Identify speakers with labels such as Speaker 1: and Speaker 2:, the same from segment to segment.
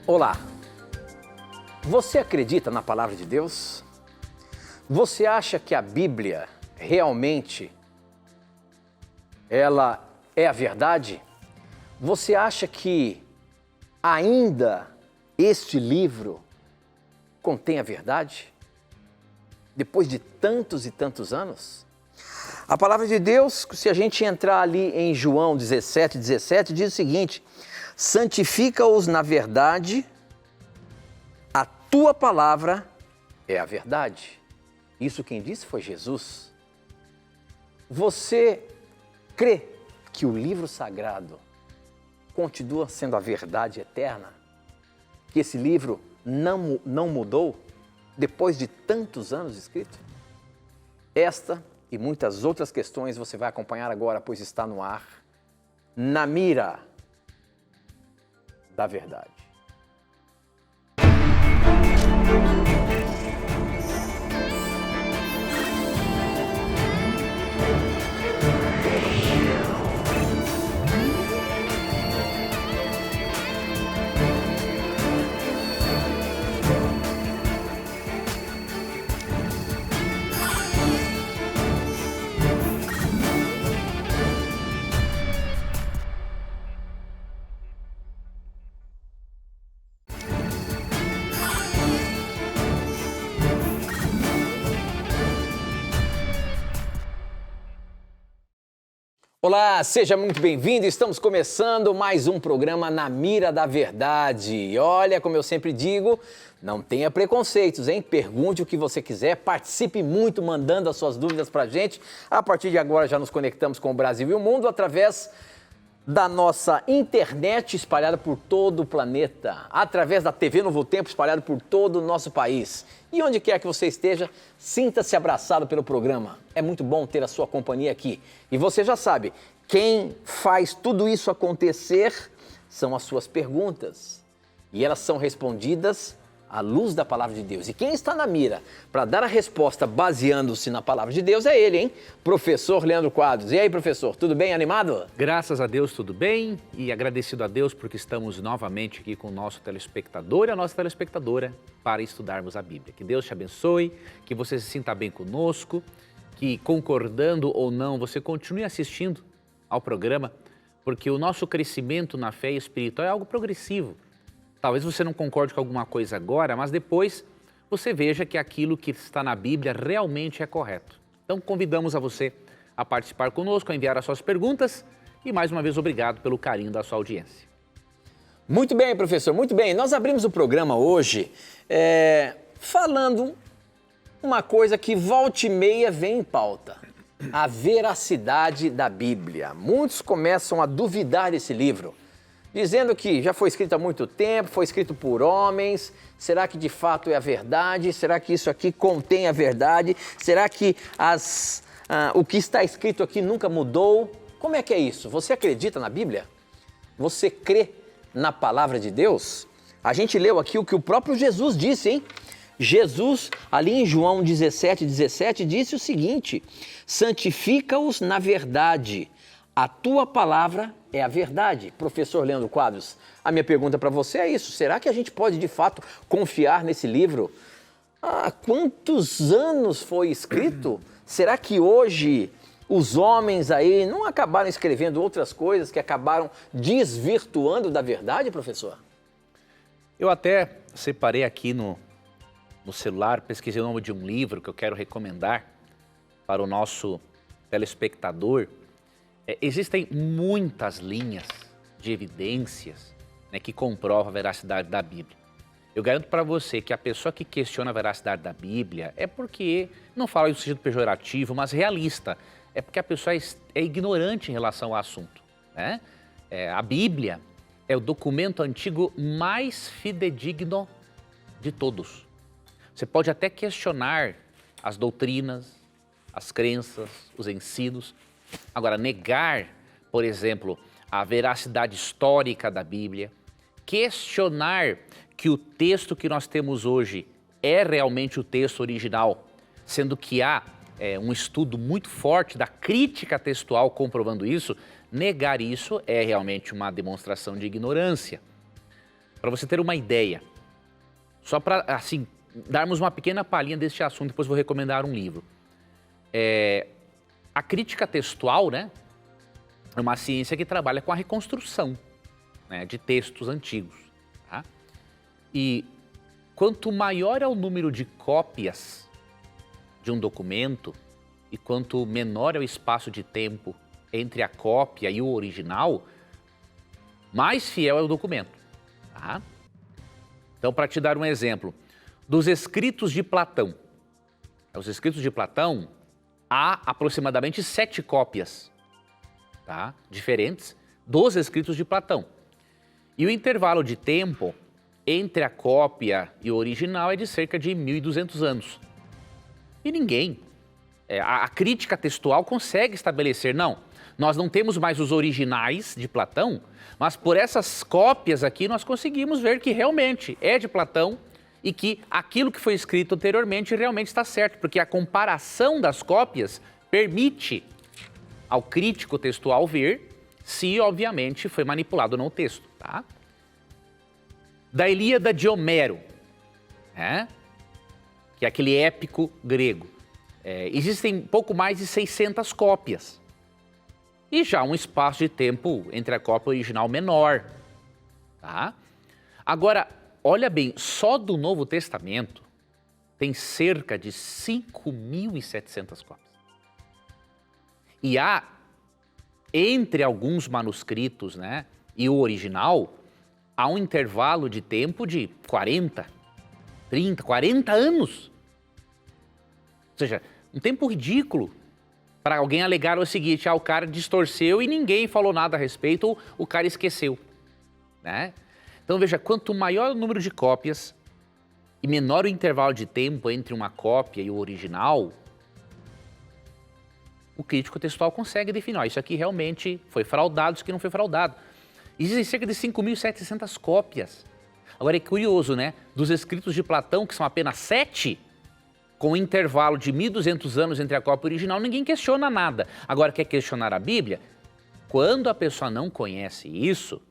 Speaker 1: Olá, você acredita na palavra de Deus? Você acha que a Bíblia realmente ela é a verdade? Você acha que ainda este livro contém a verdade? Depois de tantos e tantos anos? A palavra de Deus, se a gente entrar ali em João 17, diz o seguinte: santifica-os na verdade, a tua palavra é a verdade. Isso quem disse foi Jesus. Você crê que o livro sagrado continua sendo a verdade eterna? Que esse livro não mudou depois de tantos anos escrito? Esta e muitas outras questões você vai acompanhar agora, pois está no ar, Na Mira da Verdade. Olá, seja muito bem-vindo. Estamos começando mais um programa Na Mira da Verdade. E olha, como eu sempre digo, não tenha preconceitos, hein? Pergunte o que você quiser, participe muito mandando as suas dúvidas pra gente. A partir de agora já nos conectamos com o Brasil e o mundo através da nossa internet espalhada por todo o planeta, através da TV Novo Tempo espalhada por todo o nosso país. E onde quer que você esteja, sinta-se abraçado pelo programa. É muito bom ter a sua companhia aqui. E você já sabe, quem faz tudo isso acontecer são as suas perguntas. E elas são respondidas à luz da palavra de Deus. E quem está na mira para dar a resposta baseando-se na palavra de Deus é ele, hein? Professor Leandro Quadros. E aí, professor, tudo bem? Animado?
Speaker 2: Graças a Deus, tudo bem. E agradecido a Deus porque estamos novamente aqui com o nosso telespectador e a nossa telespectadora para estudarmos a Bíblia. Que Deus te abençoe, que você se sinta bem conosco, que concordando ou não, você continue assistindo ao programa, porque o nosso crescimento na fé espiritual é algo progressivo. Talvez você não concorde com alguma coisa agora, mas depois você veja que aquilo que está na Bíblia realmente é correto. Então convidamos a você a participar conosco, a enviar as suas perguntas e mais uma vez obrigado pelo carinho da sua audiência.
Speaker 1: Muito bem, professor, muito bem. Nós abrimos o programa hoje falando uma coisa que volta e meia vem em pauta: a veracidade da Bíblia. Muitos começam a duvidar desse livro, dizendo que já foi escrito há muito tempo, foi escrito por homens. Será que de fato é a verdade? Será que isso aqui contém a verdade? Será que o que está escrito aqui nunca mudou? Como é que é isso? Você acredita na Bíblia? Você crê na palavra de Deus? A gente leu aqui o que o próprio Jesus disse, hein? Jesus, ali em João 17, disse o seguinte: santifica-os na verdade, a tua palavra é a verdade. Professor Leandro Quadros, a minha pergunta para você é isso: será que a gente pode de fato confiar nesse livro? Há quantos anos foi escrito? Será que hoje os homens aí não acabaram escrevendo outras coisas que acabaram desvirtuando da verdade, professor?
Speaker 2: Eu até separei aqui no celular, pesquisei o nome de um livro que eu quero recomendar para o nosso telespectador. Existem muitas linhas de evidências, né, que comprovam a veracidade da Bíblia. Eu garanto para você que a pessoa que questiona a veracidade da Bíblia é porque, não falo em sentido pejorativo, mas realista, é porque a pessoa é ignorante em relação ao assunto, né? A Bíblia é o documento antigo mais fidedigno de todos. Você pode até questionar as doutrinas, as crenças, os ensinos. Agora, negar, por exemplo, a veracidade histórica da Bíblia, questionar que o texto que nós temos hoje é realmente o texto original, sendo que há um estudo muito forte da crítica textual comprovando isso, negar isso é realmente uma demonstração de ignorância. para você ter uma ideia, só para, assim, darmos uma pequena palhinha deste assunto, depois vou recomendar um livro. A crítica textual, né, é uma ciência que trabalha com a reconstrução, né, de textos antigos. Tá? E quanto maior é o número de cópias de um documento e quanto menor é o espaço de tempo entre a cópia e o original, mais fiel é o documento. Tá? Então, para te dar um exemplo, dos escritos de Platão. Os escritos de Platão, há aproximadamente 7 cópias, tá? Diferentes dos escritos de Platão. E o intervalo de tempo entre a cópia e o original é de cerca de 1.200 anos. E ninguém, a crítica textual consegue estabelecer, não, nós não temos mais os originais de Platão, mas por essas cópias aqui nós conseguimos ver que realmente é de Platão e que aquilo que foi escrito anteriormente realmente está certo, porque a comparação das cópias permite ao crítico textual ver se, obviamente, foi manipulado ou não o texto. Tá? Da Ilíada de Homero, que é aquele épico grego, existem pouco mais de 600 cópias. E já um espaço de tempo entre a cópia original menor. Tá? Agora, olha bem, só do Novo Testamento tem cerca de 5.700 cópias. E há, entre alguns manuscritos, né, e o original, há um intervalo de tempo de 40, 30, 40 anos. Ou seja, um tempo ridículo para alguém alegar o seguinte, o cara distorceu e ninguém falou nada a respeito, ou o cara esqueceu. Né? Então veja, quanto maior o número de cópias e menor o intervalo de tempo entre uma cópia e o original, o crítico textual consegue definir, isso aqui realmente foi fraudado, isso aqui não foi fraudado. Existem cerca de 5.700 cópias. Agora é curioso, né? Dos escritos de Platão, que são apenas 7, com um intervalo de 1.200 anos entre a cópia original, ninguém questiona nada. Agora, quer questionar a Bíblia? Quando a pessoa não conhece isso,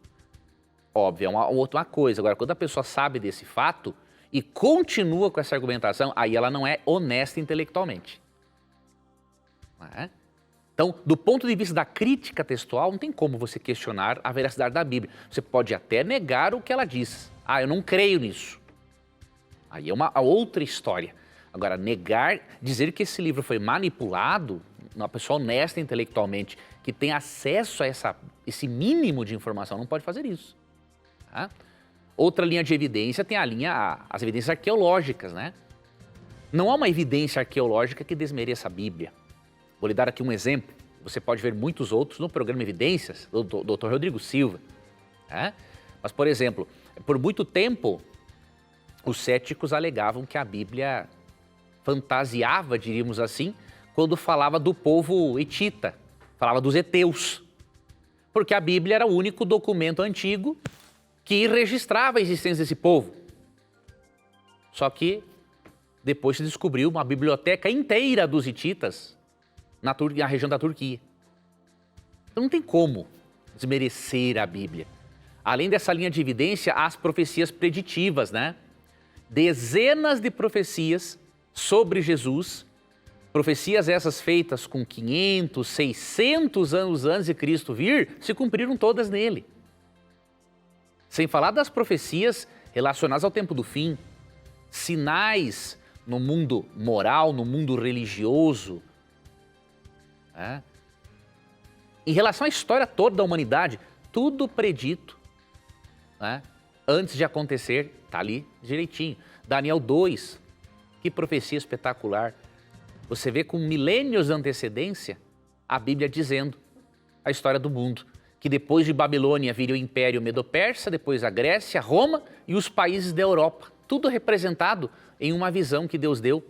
Speaker 2: óbvio, é uma coisa. Agora, quando a pessoa sabe desse fato e continua com essa argumentação, aí ela não é honesta intelectualmente. Não é? Então, do ponto de vista da crítica textual, não tem como você questionar a veracidade da Bíblia. Você pode até negar o que ela diz. Eu não creio nisso. Aí é uma outra história. Agora, dizer que esse livro foi manipulado, uma pessoa honesta intelectualmente, que tem acesso a esse mínimo de informação, não pode fazer isso. Tá? Outra linha de evidência tem as evidências arqueológicas, né? Não há uma evidência arqueológica que desmereça a Bíblia. Vou lhe dar aqui um exemplo, você pode ver muitos outros no programa Evidências, do Dr. Rodrigo Silva. Né? Mas, por exemplo, por muito tempo, os céticos alegavam que a Bíblia fantasiava, diríamos assim, quando falava do povo hitita, falava dos heteus. Porque a Bíblia era o único documento antigo que registrava a existência desse povo. Só que depois se descobriu uma biblioteca inteira dos hititas na região da Turquia. Então não tem como desmerecer a Bíblia. Além dessa linha de evidência, há as profecias preditivas, né? Dezenas de profecias sobre Jesus, profecias essas feitas com 500, 600 anos antes de Cristo vir, se cumpriram todas nele. Sem falar das profecias relacionadas ao tempo do fim, sinais no mundo moral, no mundo religioso. Né? Em relação à história toda da humanidade, tudo predito, né? Antes de acontecer, está ali direitinho. Daniel 2, que profecia espetacular. Você vê com milênios de antecedência a Bíblia dizendo a história do mundo. Que depois de Babilônia viria o Império Medo-Persa, depois a Grécia, Roma e os países da Europa. Tudo representado em uma visão que Deus deu,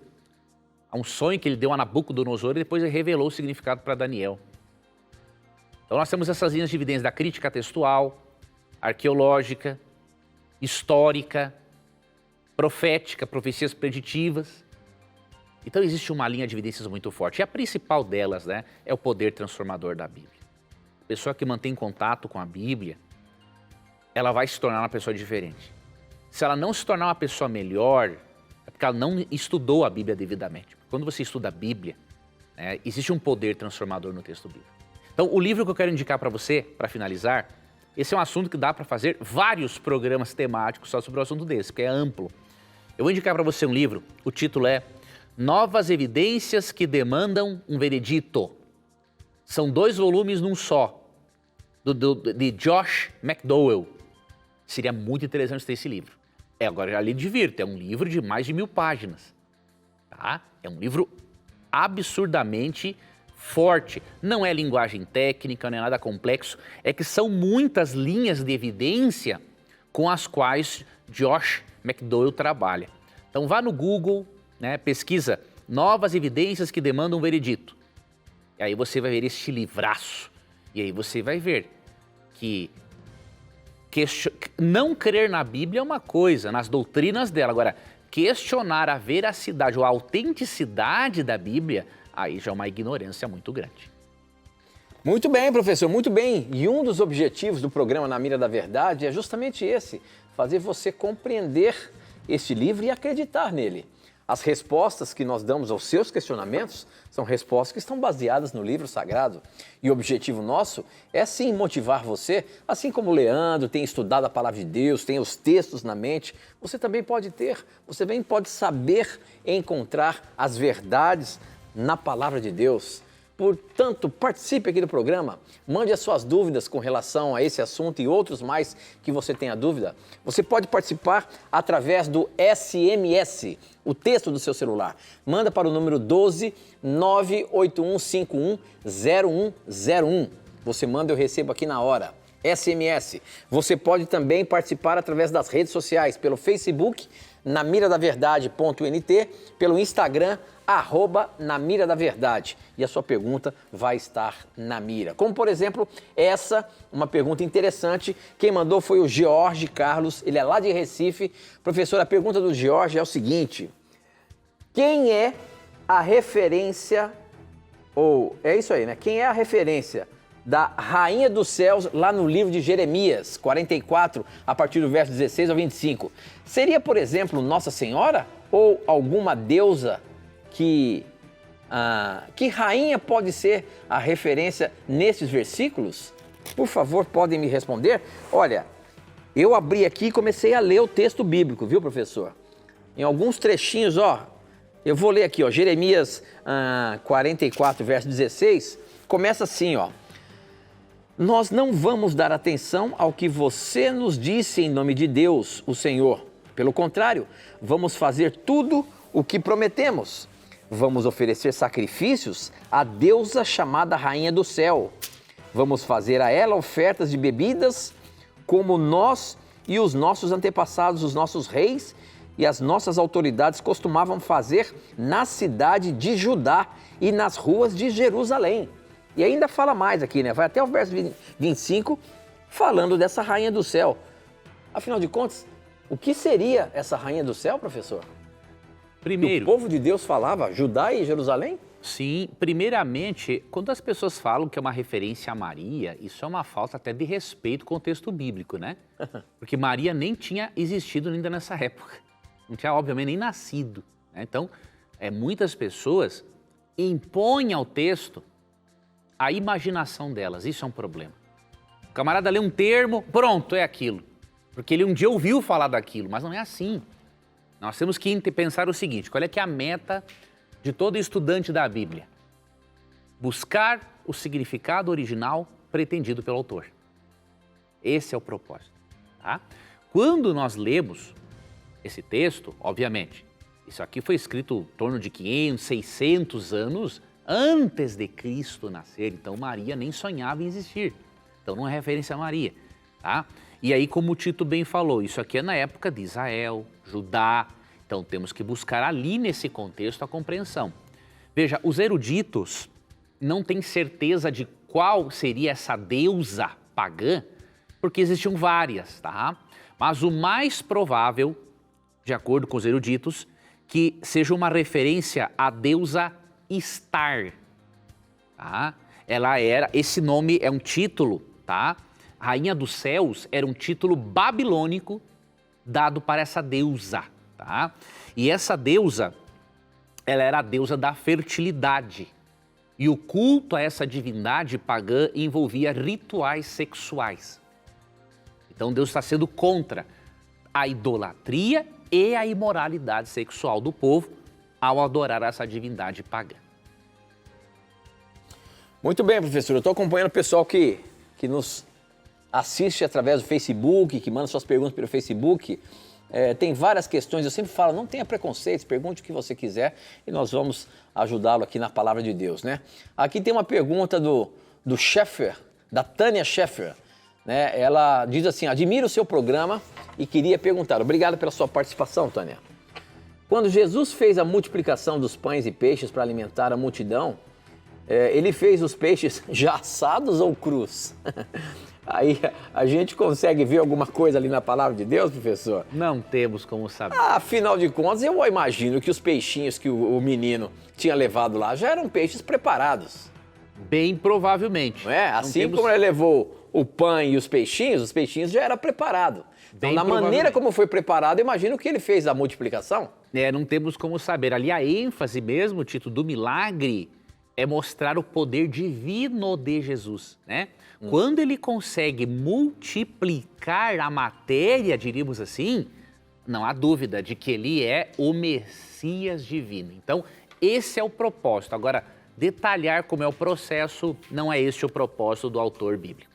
Speaker 2: a um sonho que ele deu a Nabucodonosor e depois ele revelou o significado para Daniel. Então nós temos essas linhas de evidência da crítica textual, arqueológica, histórica, profética, profecias preditivas. Então existe uma linha de evidências muito forte. E a principal delas, né, é o poder transformador da Bíblia. A pessoa que mantém contato com a Bíblia, ela vai se tornar uma pessoa diferente. Se ela não se tornar uma pessoa melhor, é porque ela não estudou a Bíblia devidamente. Quando você estuda a Bíblia, né, existe um poder transformador no texto bíblico. Então, o livro que eu quero indicar para você, para finalizar, esse é um assunto que dá para fazer vários programas temáticos só sobre o assunto desse, porque é amplo. Eu vou indicar para você um livro, o título é Novas Evidências que Demandam um Veredito. São 2 volumes num só, de Josh McDowell. Seria muito interessante ter esse livro. Agora, já lhe divirto, é um livro de mais de 1000 páginas. Tá? É um livro absurdamente forte. Não é linguagem técnica, não é nada complexo. É que são muitas linhas de evidência com as quais Josh McDowell trabalha. Então vá no Google, né, pesquisa Novas Evidências que Demandam um Veredito. E aí você vai ver este livraço. E aí você vai ver que não crer na Bíblia é uma coisa, nas doutrinas dela. Agora, questionar a veracidade ou a autenticidade da Bíblia, aí já é uma ignorância muito grande.
Speaker 1: Muito bem, professor, muito bem. E um dos objetivos do programa Na Mira da Verdade é justamente esse, fazer você compreender este livro e acreditar nele. As respostas que nós damos aos seus questionamentos são respostas que estão baseadas no livro sagrado. E o objetivo nosso é sim motivar você, assim como o Leandro tem estudado a palavra de Deus, tem os textos na mente, você também pode ter, você também pode saber encontrar as verdades na palavra de Deus. Portanto, participe aqui do programa, mande as suas dúvidas com relação a esse assunto e outros mais que você tenha dúvida. Você pode participar através do SMS, o texto do seu celular. Manda para o número 12 98151 0101. Você manda e eu recebo aqui na hora. SMS. Você pode também participar através das redes sociais, pelo Facebook, namiradaverdade.nt, pelo Instagram, @namiradaverdade. E a sua pergunta vai estar na mira. Como, por exemplo, uma pergunta interessante. Quem mandou foi o George Carlos, ele é lá de Recife. Professor, a pergunta do George é o seguinte: quem é a referência, é isso aí, né? Quem é a referência da Rainha dos Céus lá no livro de Jeremias 44, a partir do verso 16 ao 25? Seria, por exemplo, Nossa Senhora ou alguma deusa que rainha pode ser a referência nesses versículos? Por favor, podem me responder? Olha, eu abri aqui e comecei a ler o texto bíblico, viu, professor? Em alguns trechinhos, eu vou ler aqui, Jeremias 44, verso 16, começa assim, Nós não vamos dar atenção ao que você nos disse em nome de Deus, o Senhor. Pelo contrário, vamos fazer tudo o que prometemos. Vamos oferecer sacrifícios à deusa chamada Rainha do Céu. Vamos fazer a ela ofertas de bebidas, como nós e os nossos antepassados, os nossos reis e as nossas autoridades costumavam fazer na cidade de Judá e nas ruas de Jerusalém. E ainda fala mais aqui, né? Vai até o verso 25, falando dessa Rainha do Céu. Afinal de contas, o que seria essa Rainha do Céu, professor?
Speaker 2: Primeiro,
Speaker 1: o povo de Deus falava Judá e Jerusalém?
Speaker 2: Sim, primeiramente, quando as pessoas falam que é uma referência a Maria, isso é uma falta até de respeito com o texto bíblico, né? Porque Maria nem tinha existido ainda nessa época. Não tinha, obviamente, nem nascido, né? Então, muitas pessoas impõem ao texto a imaginação delas. Isso é um problema. O camarada lê um termo, pronto, é aquilo. Porque ele um dia ouviu falar daquilo, mas não é assim. Nós temos que pensar o seguinte: qual é que é a meta de todo estudante da Bíblia? Buscar o significado original pretendido pelo autor. Esse é o propósito. Tá? Quando nós lemos esse texto, obviamente, isso aqui foi escrito em torno de 500, 600 anos antes de Cristo nascer. Então Maria nem sonhava em existir. Então não é referência a Maria. Tá? E aí, como o Tito bem falou, isso aqui é na época de Israel, Judá. Então temos que buscar ali nesse contexto a compreensão. Veja, os eruditos não têm certeza de qual seria essa deusa pagã, porque existiam várias, tá? Mas o mais provável, de acordo com os eruditos, que seja uma referência à deusa Istar, tá? Esse nome é um título, tá? Rainha dos Céus era um título babilônico dado para essa deusa, tá? E essa deusa, ela era a deusa da fertilidade. E o culto a essa divindade pagã envolvia rituais sexuais. Então Deus está sendo contra a idolatria e a imoralidade sexual do povo ao adorar essa divindade pagã.
Speaker 1: Muito bem, professor. Eu estou acompanhando o pessoal que nos assiste através do Facebook, que manda suas perguntas pelo Facebook. Tem várias questões, eu sempre falo, não tenha preconceitos, pergunte o que você quiser e nós vamos ajudá-lo aqui na Palavra de Deus, né? Aqui tem uma pergunta do Sheffer, da Tânia Sheffer, né? Ela diz assim, admiro o seu programa e queria perguntar, obrigado pela sua participação, Tânia. Quando Jesus fez a multiplicação dos pães e peixes para alimentar a multidão, ele fez os peixes já assados ou crus? Aí a gente consegue ver alguma coisa ali na Palavra de Deus, professor?
Speaker 2: Não temos como saber.
Speaker 1: Afinal de contas, eu imagino que os peixinhos que o menino tinha levado lá já eram peixes preparados.
Speaker 2: Bem provavelmente.
Speaker 1: Não é? Assim como ele levou o pão e os peixinhos já era preparado. Então, da maneira como foi preparado, eu imagino que ele fez a multiplicação.
Speaker 2: Não temos como saber. Ali a ênfase mesmo, Tito, do milagre é mostrar o poder divino de Jesus, né? Quando ele consegue multiplicar a matéria, diríamos assim, não há dúvida de que ele é o Messias divino. Então, esse é o propósito. Agora, detalhar como é o processo, não é este o propósito do autor bíblico.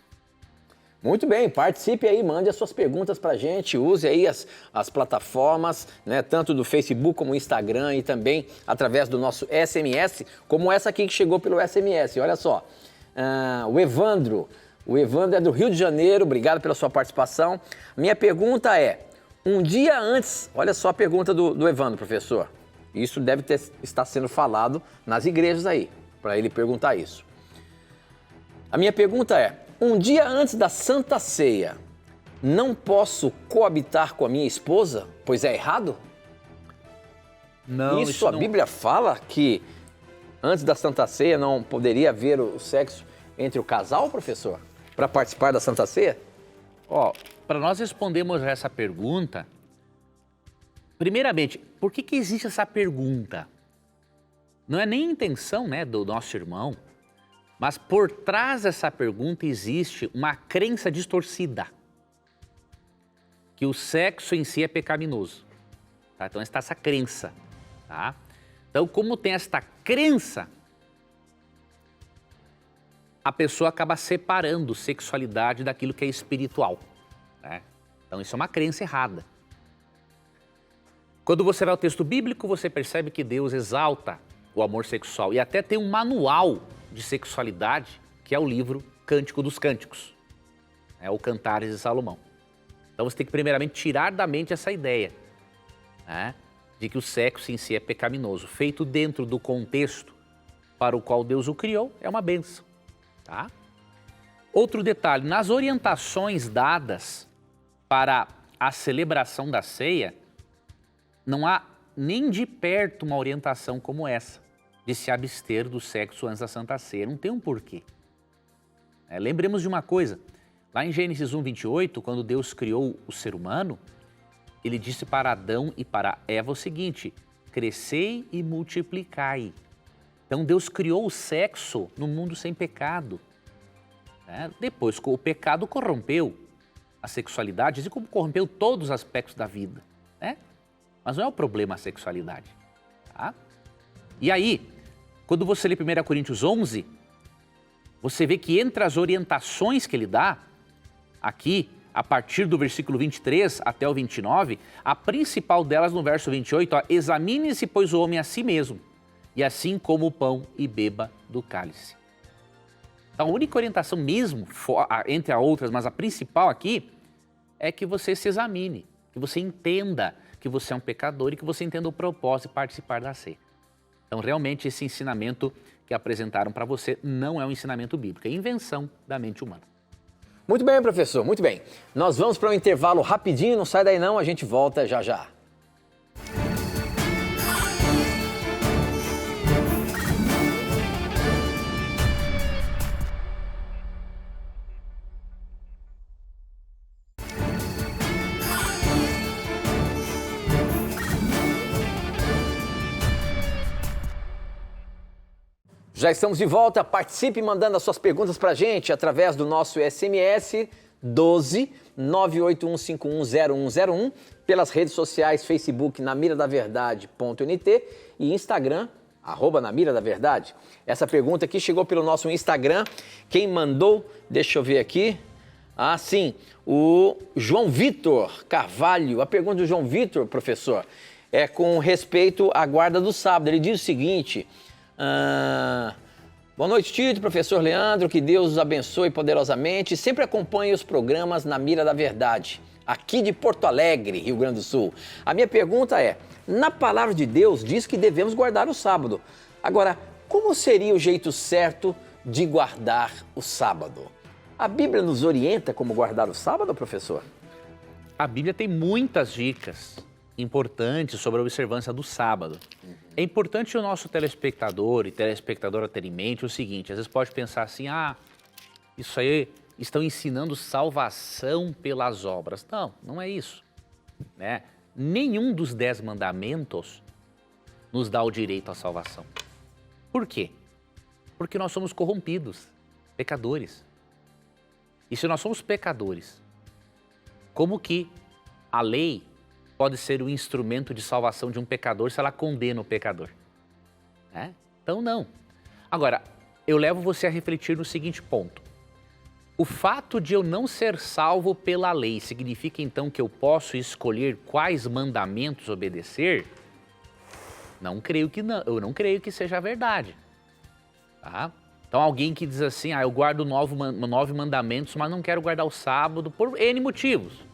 Speaker 1: Muito bem, participe aí, mande as suas perguntas pra gente, use aí as plataformas, né, tanto do Facebook como do Instagram e também através do nosso SMS, como essa aqui que chegou pelo SMS, olha só. O Evandro é do Rio de Janeiro, obrigado pela sua participação. Minha pergunta é, um dia antes, olha só a pergunta do Evandro, professor, isso deve estar sendo falado nas igrejas aí, para ele perguntar isso. A minha pergunta é, um dia antes da Santa Ceia, não posso coabitar com a minha esposa, pois é errado?
Speaker 2: Não,
Speaker 1: isso a Bíblia fala que antes da Santa Ceia não poderia haver o sexo entre o casal, professor? Para participar da Santa Ceia?
Speaker 2: Para nós respondermos essa pergunta, primeiramente, por que existe essa pergunta? Não é nem intenção, né, do nosso irmão, mas por trás dessa pergunta existe uma crença distorcida, que o sexo em si é pecaminoso. Tá? Então está essa crença. Tá? Então, como tem esta crença, a pessoa acaba separando sexualidade daquilo que é espiritual. Né? Então isso é uma crença errada. Quando você vai ao texto bíblico, você percebe que Deus exalta o amor sexual e até tem um manual de sexualidade, que é o livro Cântico dos Cânticos, o Cantares de Salomão. Então você tem que primeiramente tirar da mente essa ideia, né, de que o sexo em si é pecaminoso. Feito dentro do contexto para o qual Deus o criou, é uma bênção. Tá? Outro detalhe, nas orientações dadas para a celebração da ceia, não há nem de perto uma orientação como essa, de se abster do sexo antes da Santa Ceia. Não tem um porquê. Lembremos de uma coisa, lá em Gênesis 1:28, quando Deus criou o ser humano, ele disse para Adão e para Eva o seguinte, crescei e multiplicai. Então Deus criou o sexo no mundo sem pecado. Depois o pecado corrompeu a sexualidade, assim como corrompeu todos os aspectos da vida. Mas não é o problema a sexualidade. Tá? E aí, quando você lê 1 Coríntios 11, você vê que entre as orientações que ele dá, aqui, a partir do versículo 23 até o 29, a principal delas no verso 28, examine-se, pois, o homem a si mesmo, e assim como o pão e beba do cálice. Então, a única orientação mesmo, entre as outras, mas a principal aqui, é que você se examine, que você entenda que você é um pecador e que você entenda o propósito de participar da ceia. Então, realmente, esse ensinamento que apresentaram para você não é um ensinamento bíblico, é invenção da mente humana.
Speaker 1: Muito bem, professor, muito bem. Nós vamos para um intervalo rapidinho, não sai daí não, a gente volta já já. Já estamos de volta. Participe mandando as suas perguntas para a gente através do nosso SMS 12 981510101, pelas redes sociais Facebook namiradaverdade.nt e Instagram @namiradaverdade. Essa pergunta aqui chegou pelo nosso Instagram. Quem mandou, deixa eu ver aqui. Ah, sim, o João Vitor Carvalho. A pergunta do João Vitor, professor, é com respeito à guarda do sábado. Ele diz o seguinte: boa noite, Tito, professor Leandro, que Deus os abençoe poderosamente. Sempre acompanhe os programas na Mira da Verdade, aqui de Porto Alegre, Rio Grande do Sul. A minha pergunta é, na palavra de Deus diz que devemos guardar o sábado. Agora, como seria o jeito certo de guardar o sábado? A Bíblia nos orienta como guardar o sábado, professor?
Speaker 2: A Bíblia tem muitas dicas importantes sobre a observância do sábado. É importante o nosso telespectador e telespectadora ter em mente o seguinte: às vezes pode pensar assim, isso aí estão ensinando salvação pelas obras. Não, não é isso, né? Nenhum dos 10 mandamentos nos dá o direito à salvação. Por quê? Porque nós somos corrompidos, pecadores. E se nós somos pecadores, como que a lei pode ser um instrumento de salvação de um pecador se ela condena o pecador? Né? Então, não. Agora, eu levo você a refletir no seguinte ponto. O fato de eu não ser salvo pela lei significa então que eu posso escolher quais mandamentos obedecer? Não creio que não. Eu não creio que seja verdade. Tá? Então, alguém que diz assim, eu guardo 9 mandamentos, mas não quero guardar o sábado por N motivos.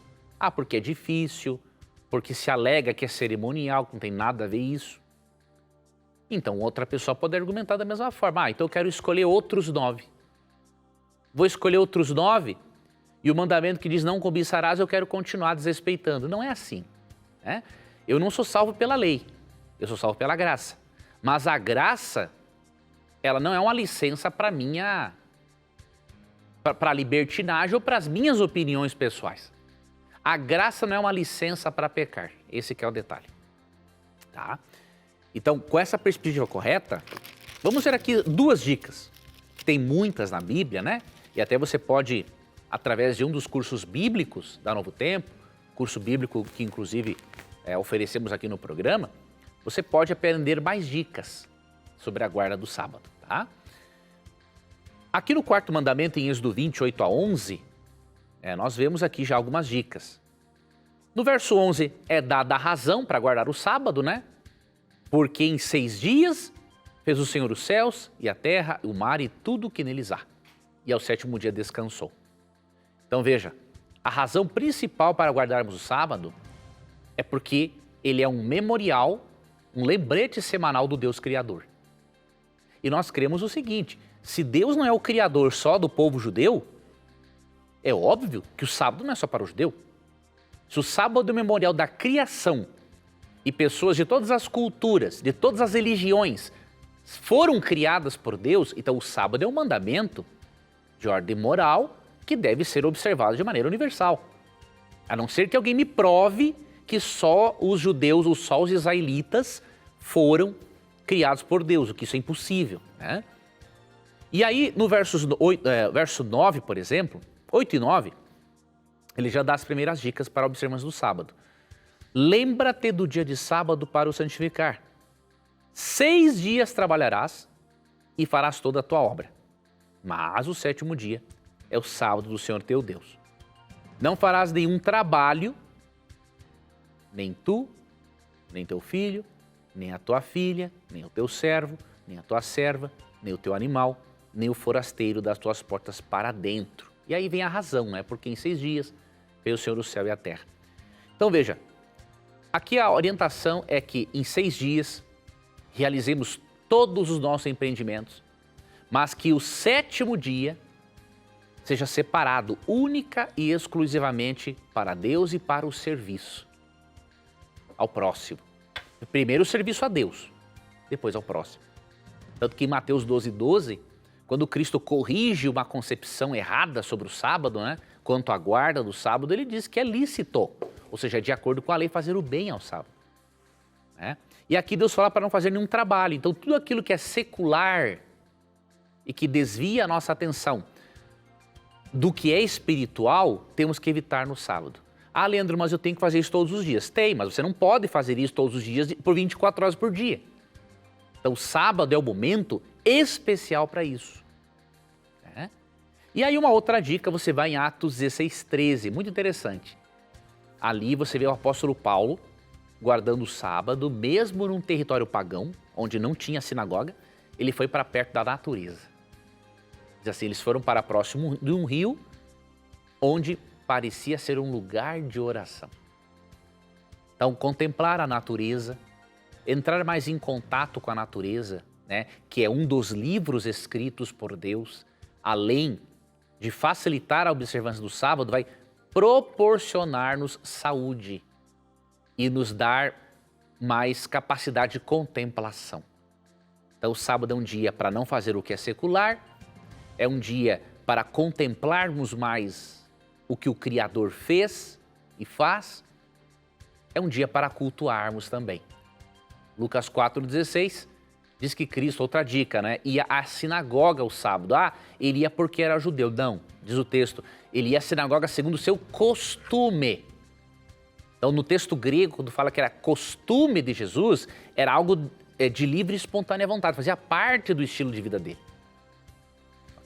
Speaker 2: Porque é difícil, porque se alega que é cerimonial, que não tem nada a ver isso. Então, outra pessoa pode argumentar da mesma forma. Então eu quero escolher outros 9. Vou escolher outros 9 e o mandamento que diz não cobiçarás eu quero continuar desrespeitando. Não é assim. Né? Eu não sou salvo pela lei, eu sou salvo pela graça. Mas a graça, ela não é uma licença para para libertinagem ou para as minhas opiniões pessoais. A graça não é uma licença para pecar. Esse que é o detalhe. Tá? Então, com essa perspectiva correta, vamos ver aqui 2 dicas. Tem muitas na Bíblia, né? E até você pode, através de um dos cursos bíblicos da Novo Tempo, curso bíblico que inclusive oferecemos aqui no programa, você pode aprender mais dicas sobre a guarda do sábado, tá? Aqui no 4º mandamento, em Êxodo 28-11, nós vemos aqui já algumas dicas. No verso 11 é dada a razão para guardar o sábado, né? Porque em 6 dias fez o Senhor os céus e a terra, o mar e tudo o que neles há. E ao 7º dia descansou. Então veja, a razão principal para guardarmos o sábado é porque ele é um memorial, um lembrete semanal do Deus Criador. E nós cremos o seguinte: se Deus não é o Criador só do povo judeu, é óbvio que o sábado não é só para o judeu. Se o sábado é o memorial da criação e pessoas de todas as culturas, de todas as religiões foram criadas por Deus, então o sábado é um mandamento de ordem moral que deve ser observado de maneira universal. A não ser que alguém me prove que só os judeus ou só os israelitas foram criados por Deus, o que isso é impossível, né? E aí, no verso 9, por exemplo, 8 e 9, ele já dá as primeiras dicas para a observância do sábado. Lembra-te do dia de sábado para o santificar. 6 dias trabalharás e farás toda a tua obra. Mas o 7º dia é o sábado do Senhor teu Deus. Não farás nenhum trabalho, nem tu, nem teu filho, nem a tua filha, nem o teu servo, nem a tua serva, nem o teu animal, nem o forasteiro das tuas portas para dentro. E aí vem a razão, né? Porque em 6 dias fez o Senhor o céu e a terra. Então veja, aqui a orientação é que em 6 dias realizemos todos os nossos empreendimentos, mas que o 7º dia seja separado única e exclusivamente para Deus e para o serviço ao próximo. Primeiro o serviço a Deus, depois ao próximo. Tanto que em Mateus 12:12, quando Cristo corrige uma concepção errada sobre o sábado, né, quanto à guarda do sábado, ele diz que é lícito, ou seja, é de acordo com a lei fazer o bem ao sábado. Né? E aqui Deus fala para não fazer nenhum trabalho. Então tudo aquilo que é secular, e que desvia a nossa atenção do que é espiritual, temos que evitar no sábado. Ah, Leandro, mas eu tenho que fazer isso todos os dias. Tem, mas você não pode fazer isso todos os dias por 24 horas por dia. Então, sábado é o momento especial para isso. Né? E aí uma outra dica, você vai em Atos 16:13, muito interessante. Ali você vê o apóstolo Paulo guardando o sábado, mesmo num território pagão, onde não tinha sinagoga, ele foi para perto da natureza. Diz assim, eles foram para próximo de um rio, onde parecia ser um lugar de oração. Então, contemplar a natureza, entrar mais em contato com a natureza, né, que é um dos livros escritos por Deus, além de facilitar a observância do sábado, vai proporcionar-nos saúde e nos dar mais capacidade de contemplação. Então, o sábado é um dia para não fazer o que é secular, é um dia para contemplarmos mais o que o Criador fez e faz, é um dia para cultuarmos também. Lucas 4,16 diz que Cristo, outra dica, né, ia à sinagoga ao sábado. Ah, ele ia porque era judeu. Não, diz o texto, ele ia à sinagoga segundo o seu costume. Então, no texto grego, quando fala que era costume de Jesus, era algo de livre e espontânea vontade, fazia parte do estilo de vida dele.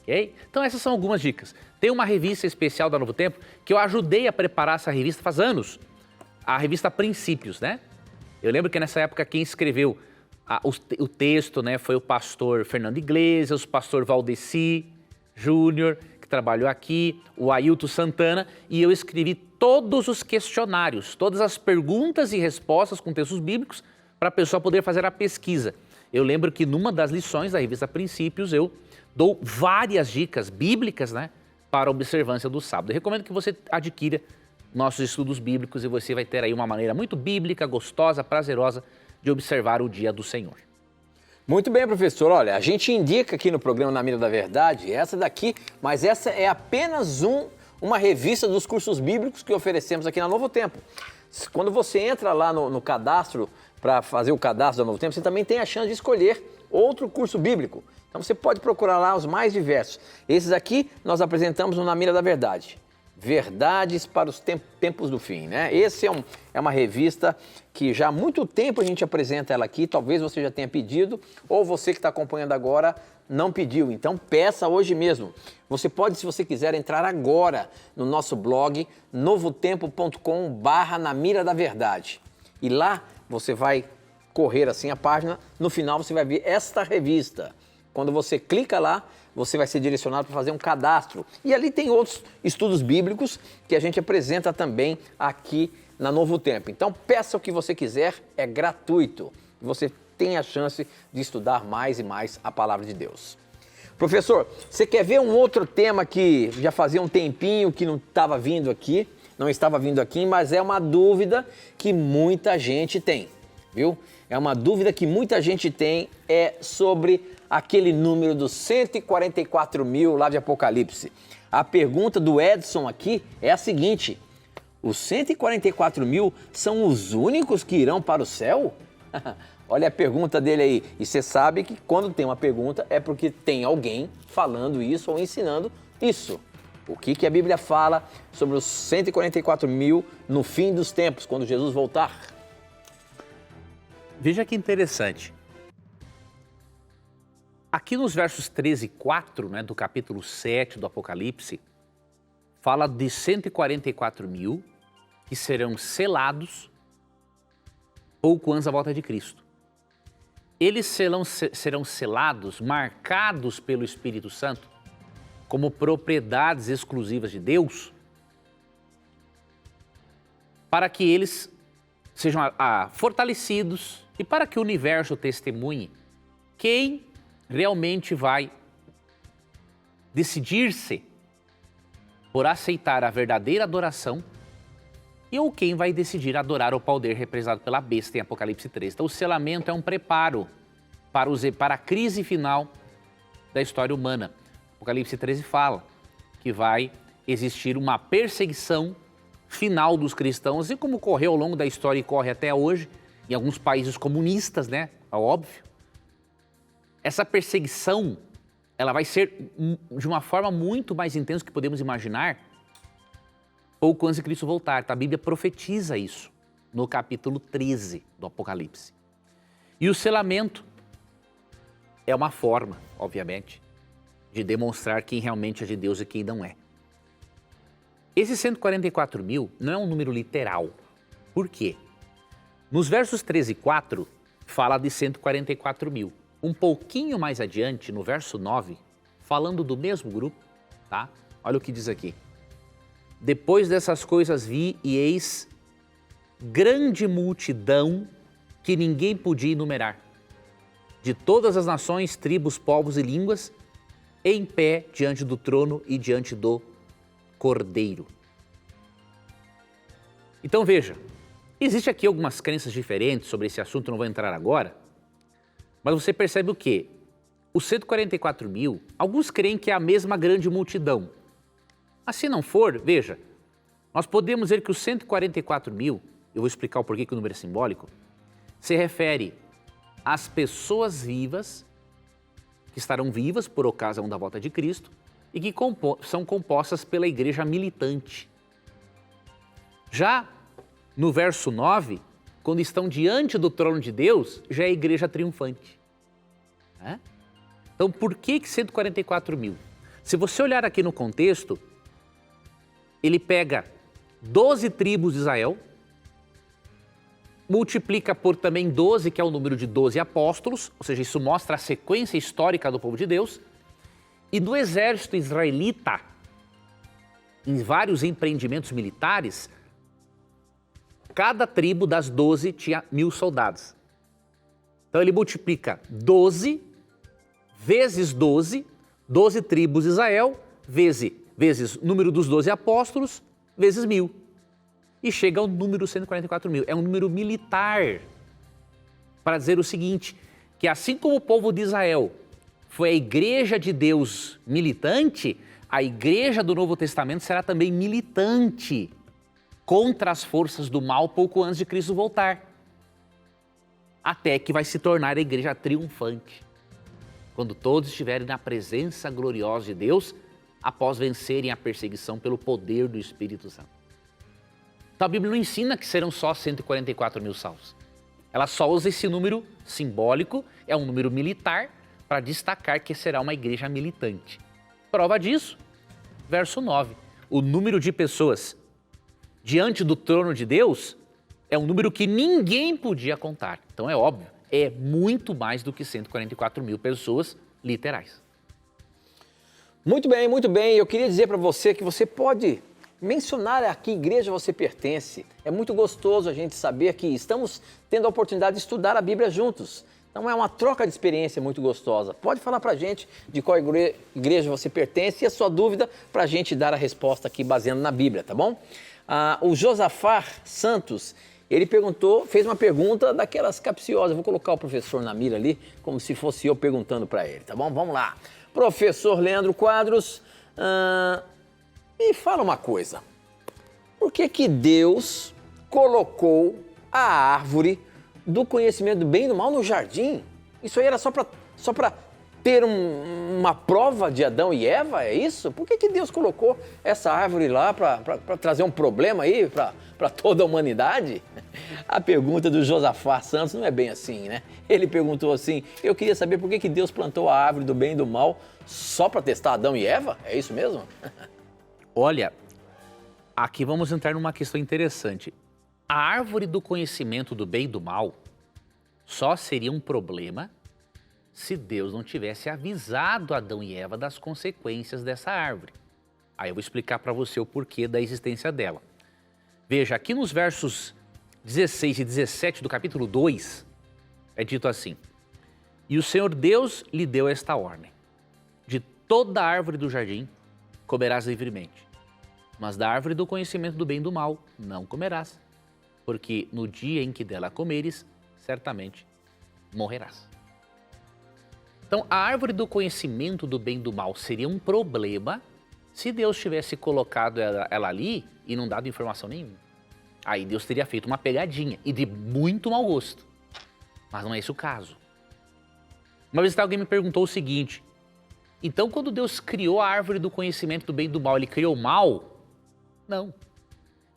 Speaker 2: Ok? Então, essas são algumas dicas. Tem uma revista especial da Novo Tempo que eu ajudei a preparar essa revista faz anos, a revista Princípios, né? Eu lembro que nessa época quem escreveu o texto, né, foi o pastor Fernando Iglesias, o pastor Valdeci Júnior, que trabalhou aqui, o Ailton Santana, e eu escrevi todos os questionários, todas as perguntas e respostas com textos bíblicos para a pessoa poder fazer a pesquisa. Eu lembro que numa das lições da revista Princípios eu dou várias dicas bíblicas, né, para a observância do sábado. Eu recomendo que você adquira nossos estudos bíblicos e você vai ter aí uma maneira muito bíblica, gostosa, prazerosa de observar o dia do Senhor.
Speaker 1: Muito bem, professor. Olha, a gente indica aqui no programa Na Mira da Verdade essa daqui, mas essa é apenas uma revista dos cursos bíblicos que oferecemos aqui na Novo Tempo. Quando você entra lá no cadastro, para fazer o cadastro da Novo Tempo, você também tem a chance de escolher outro curso bíblico. Então você pode procurar lá os mais diversos. Esses aqui nós apresentamos no Na Mira da Verdade. Verdades para os tempos do fim, né? Esse é uma revista que já há muito tempo a gente apresenta ela aqui, talvez você já tenha pedido, ou você que está acompanhando agora não pediu, então peça hoje mesmo. Você pode, se você quiser, entrar agora no nosso blog novotempo.com/Na Mira da Verdade. E lá você vai correr assim a página, no final você vai ver esta revista. Quando você clica lá, você vai ser direcionado para fazer um cadastro. E ali tem outros estudos bíblicos que a gente apresenta também aqui na Novo Tempo. Então, peça o que você quiser, é gratuito. Você tem a chance de estudar mais e mais a Palavra de Deus. Professor, você quer ver um outro tema que já fazia um tempinho que não estava vindo aqui, mas é uma dúvida que muita gente tem, viu? É uma dúvida que muita gente tem, é sobre aquele número dos 144 mil lá de Apocalipse. A pergunta do Edson aqui é a seguinte: os 144 mil são os únicos que irão para o céu? Olha a pergunta dele aí. E você sabe que quando tem uma pergunta é porque tem alguém falando isso ou ensinando isso. O que a Bíblia fala sobre os 144 mil no fim dos tempos, quando Jesus voltar?
Speaker 2: Veja que interessante. Aqui nos versos 13 e 4, né, do capítulo 7 do Apocalipse, fala de 144 mil que serão selados pouco antes da volta de Cristo. Eles serão selados, marcados pelo Espírito Santo, como propriedades exclusivas de Deus, para que eles sejam fortalecidos e para que o universo testemunhe quem realmente vai decidir-se por aceitar a verdadeira adoração e ou quem vai decidir adorar o poder representado pela besta em Apocalipse 3. Então o selamento é um preparo para a crise final da história humana. Apocalipse 13 fala que vai existir uma perseguição final dos cristãos, e como correu ao longo da história e corre até hoje, em alguns países comunistas, né? É óbvio. Essa perseguição ela vai ser de uma forma muito mais intensa do que podemos imaginar pouco antes de Cristo voltar. Tá? A Bíblia profetiza isso no capítulo 13 do Apocalipse. E o selamento é uma forma, obviamente, de demonstrar quem realmente é de Deus e quem não é. Esse 144 mil não é um número literal. Por quê? Nos versos 13 e 4, fala de 144 mil. Um pouquinho mais adiante, no verso 9, falando do mesmo grupo, tá? Olha o que diz aqui. Depois dessas coisas vi e eis grande multidão que ninguém podia enumerar, de todas as nações, tribos, povos e línguas, em pé diante do trono e diante do Cordeiro. Então veja, existe aqui algumas crenças diferentes sobre esse assunto, não vou entrar agora, mas você percebe o quê? Os 144 mil, alguns creem que é a mesma grande multidão. Mas se não for, veja, nós podemos ver que os 144 mil, eu vou explicar o porquê que o número é simbólico, se refere às pessoas vivas, que estarão vivas por ocasião da volta de Cristo e que são compostas pela igreja militante. Já no verso 9, quando estão diante do trono de Deus, já é a igreja triunfante. Então, por que 144 mil? Se você olhar aqui no contexto, ele pega 12 tribos de Israel, multiplica por também 12, que é o número de 12 apóstolos, ou seja, isso mostra a sequência histórica do povo de Deus, e do exército israelita, em vários empreendimentos militares, cada tribo das 12 tinha 1.000 soldados. Então ele multiplica 12 vezes 12, 12 tribos de Israel, vezes número dos 12 apóstolos, vezes 1.000. E chega ao número 144 mil. É um número militar. Para dizer o seguinte, que assim como o povo de Israel foi a igreja de Deus militante, a igreja do Novo Testamento será também militante contra as forças do mal pouco antes de Cristo voltar. Até que vai se tornar a igreja triunfante. Quando todos estiverem na presença gloriosa de Deus, após vencerem a perseguição pelo poder do Espírito Santo. Então a Bíblia não ensina que serão só 144 mil salvos. Ela só usa esse número simbólico, é um número militar, para destacar que será uma igreja militante. Prova disso, verso 9. O número de pessoas diante do trono de Deus é um número que ninguém podia contar. Então é óbvio, é muito mais do que 144 mil pessoas literais.
Speaker 1: Muito bem, muito bem. Eu queria dizer para você que você pode mencionar a que igreja você pertence. É muito gostoso a gente saber que estamos tendo a oportunidade de estudar a Bíblia juntos. Então é uma troca de experiência muito gostosa. Pode falar para a gente de qual igreja você pertence e a sua dúvida para a gente dar a resposta aqui baseando na Bíblia, tá bom? O Josafar Santos, ele fez uma pergunta daquelas capciosas. Eu vou colocar o professor na mira ali, como se fosse eu perguntando para ele, tá bom? Vamos lá. Professor Leandro Quadros, me fala uma coisa. Por que Deus colocou a árvore do conhecimento do bem e do mal no jardim? Isso aí era só para ter uma prova de Adão e Eva, é isso? Por que Deus colocou essa árvore lá para trazer um problema aí para toda a humanidade? A pergunta do Josafá Santos não é bem assim, né? Ele perguntou assim, eu queria saber por que Deus plantou a árvore do bem e do mal só para testar Adão e Eva? É isso mesmo?
Speaker 2: Olha, aqui vamos entrar numa questão interessante. A árvore do conhecimento do bem e do mal só seria um problema se Deus não tivesse avisado Adão e Eva das consequências dessa árvore. Aí eu vou explicar para você o porquê da existência dela. Veja, aqui nos versos 16 e 17 do capítulo 2, é dito assim: E o Senhor Deus lhe deu esta ordem: de toda árvore do jardim comerás livremente, mas da árvore do conhecimento do bem e do mal não comerás, porque no dia em que dela comeres, certamente morrerás. Então, a árvore do conhecimento do bem e do mal seria um problema se Deus tivesse colocado ela ali e não dado informação nenhuma. Aí Deus teria feito uma pegadinha e de muito mau gosto. Mas não é esse o caso. Uma vez alguém me perguntou o seguinte: Então, quando Deus criou a árvore do conhecimento do bem e do mal, ele criou o mal? Não.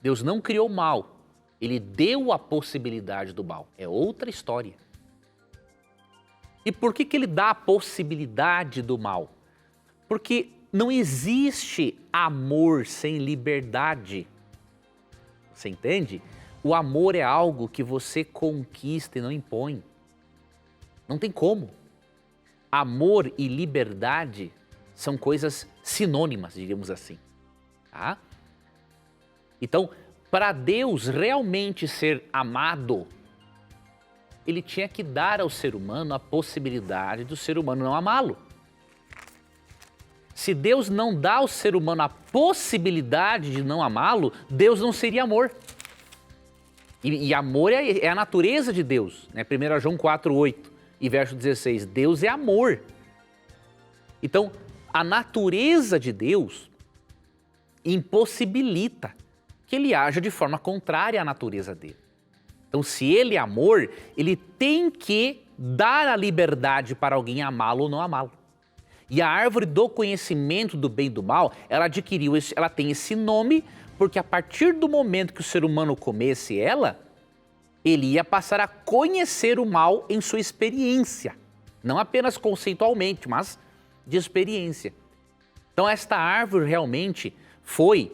Speaker 2: Deus não criou o mal. Ele deu a possibilidade do mal. É outra história. E por que ele dá a possibilidade do mal? Porque não existe amor sem liberdade. Você entende? O amor é algo que você conquista e não impõe. Não tem como. Amor e liberdade são coisas sinônimas, diríamos assim. Tá? Então, para Deus realmente ser amado, ele tinha que dar ao ser humano a possibilidade do ser humano não amá-lo. Se Deus não dá ao ser humano a possibilidade de não amá-lo, Deus não seria amor. E amor é a natureza de Deus, né? 1 João 4:8 e verso 16, Deus é amor. Então, a natureza de Deus impossibilita que ele haja de forma contrária à natureza dele. Então, se ele é amor, ele tem que dar a liberdade para alguém amá-lo ou não amá-lo. E a árvore do conhecimento do bem e do mal, ela tem esse nome porque a partir do momento que o ser humano comesse ela, ele ia passar a conhecer o mal em sua experiência. Não apenas conceitualmente, mas de experiência. Então esta árvore realmente foi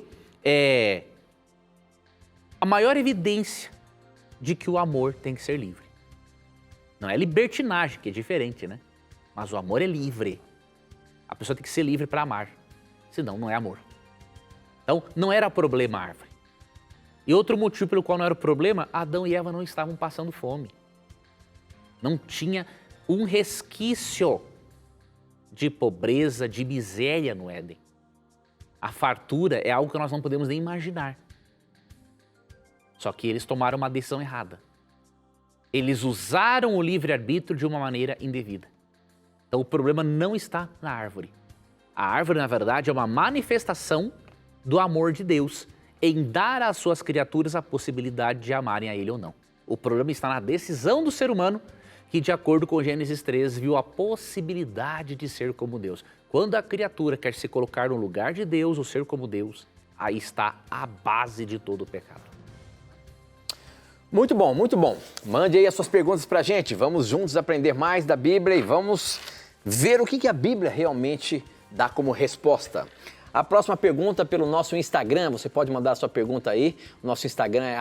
Speaker 2: a maior evidência de que o amor tem que ser livre. Não é libertinagem, que é diferente, né? Mas o amor é livre. A pessoa tem que ser livre para amar, senão não é amor. Então, não era problema a árvore. E outro motivo pelo qual não era o problema, Adão e Eva não estavam passando fome. Não tinha um resquício de pobreza, de miséria no Éden. A fartura é algo que nós não podemos nem imaginar. Só que eles tomaram uma decisão errada. Eles usaram o livre-arbítrio de uma maneira indevida. Então o problema não está na árvore. A árvore, na verdade, é uma manifestação do amor de Deus em dar às suas criaturas a possibilidade de amarem a Ele ou não. O problema está na decisão do ser humano que, de acordo com Gênesis 3, viu a possibilidade de ser como Deus. Quando a criatura quer se colocar no lugar de Deus ou ser como Deus, aí está a base de todo o pecado.
Speaker 1: Muito bom, muito bom. Mande aí as suas perguntas pra gente. Vamos juntos aprender mais da Bíblia e vamos ver o que a Bíblia realmente dá como resposta. A próxima pergunta pelo nosso Instagram, você pode mandar a sua pergunta aí. O nosso Instagram é